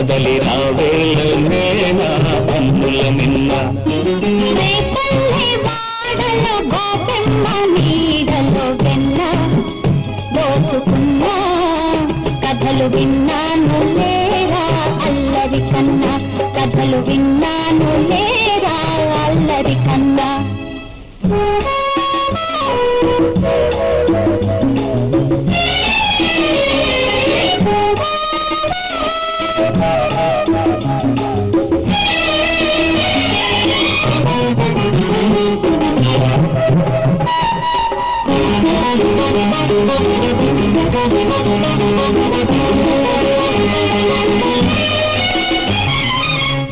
కదలి రావేలనే నా అన్నుల మిన్న వాడలో గోపెమ్మ నీడలో వెన్న దోచుకున్నా కథలు విన్నాను లేరా అల్లరి కన్నా కథలు విన్నాను లేరా అల్లరి కన్నా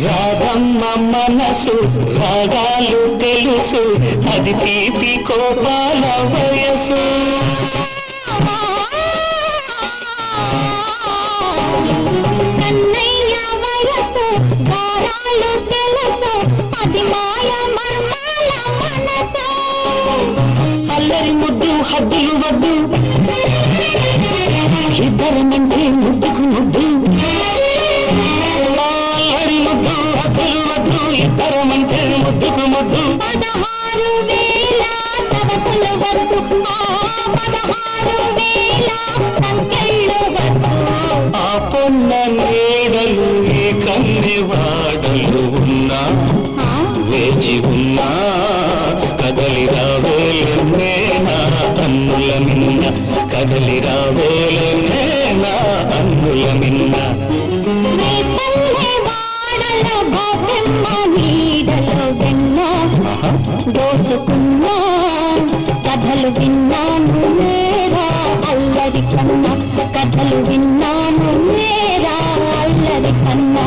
రాగమ్మ మనసు రాగాలు తెలుసు అది తీపి కోపాల వయసు కన్నయ్య వయసు గారాలు తెలుసు అది మాయ మర్మాల మనసు అల్లరి ముద్దు హద్దులు వద్దు ఇద్దరమంటే ముద్దుకు ముద్దు అల్లరి ముద్దు హద్దులు వద్దు ఇద్దరమంటే ముద్దుకు ముద్దు 16,000 సవతులు వద్దు 16,000 సంఖ్యలు వద్దు ఆ పొన్న నీడలు ఈ కన్నెవాడలు ఉన్నా వేచి ఉన్నా కదలి రావేలనే నా అన్నుల మిన్న కదలి రావేలనే నా అన్నుల మిన్న వాడలో గోపెమ్మ నీడలో వెన్న దోచుకున్నా కథలు విన్నాను లేరా అల్లరి కన్నా కథలు విన్నాను లేరా అల్లరి కన్నా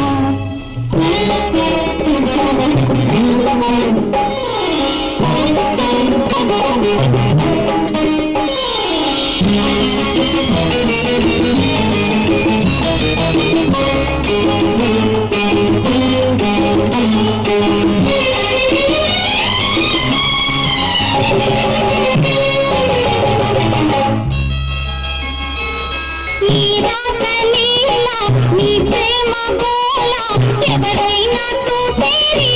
నీ ప్రేమ గోళ ఎవరైనా చూసేది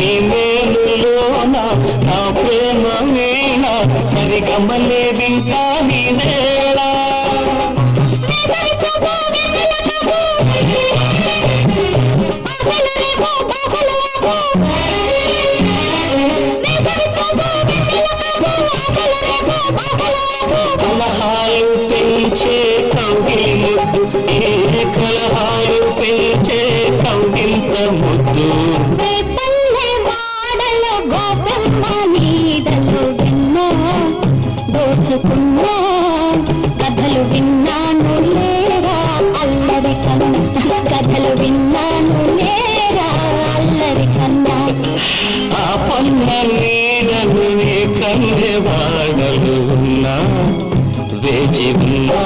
ఈ మేలులోన నా ప్రేమ వీణ సరిగమలే వింటా నీ వేళ కలహాలు పెంచే కౌగిలి ముద్దు ఏ కలహాలు పెంచే కౌగిలింత ముద్దు వాడలో గోపెమ్మ నీడలో విన్నా దోచుకున్నా కథలు విన్నాను లేరా అల్లరి కన్నా కథలు విన్నాను లేరా అల్లరి కన్నా ఆ పొన్న నీడలు ఏ కన్నెవాడలు ఉన్నా వేచి ఉన్నా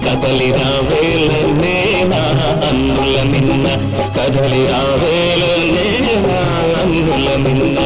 కదలి రావేలనే నా అన్నుల మిన్న కదలి రావేలనే నా అన్నుల మిన్న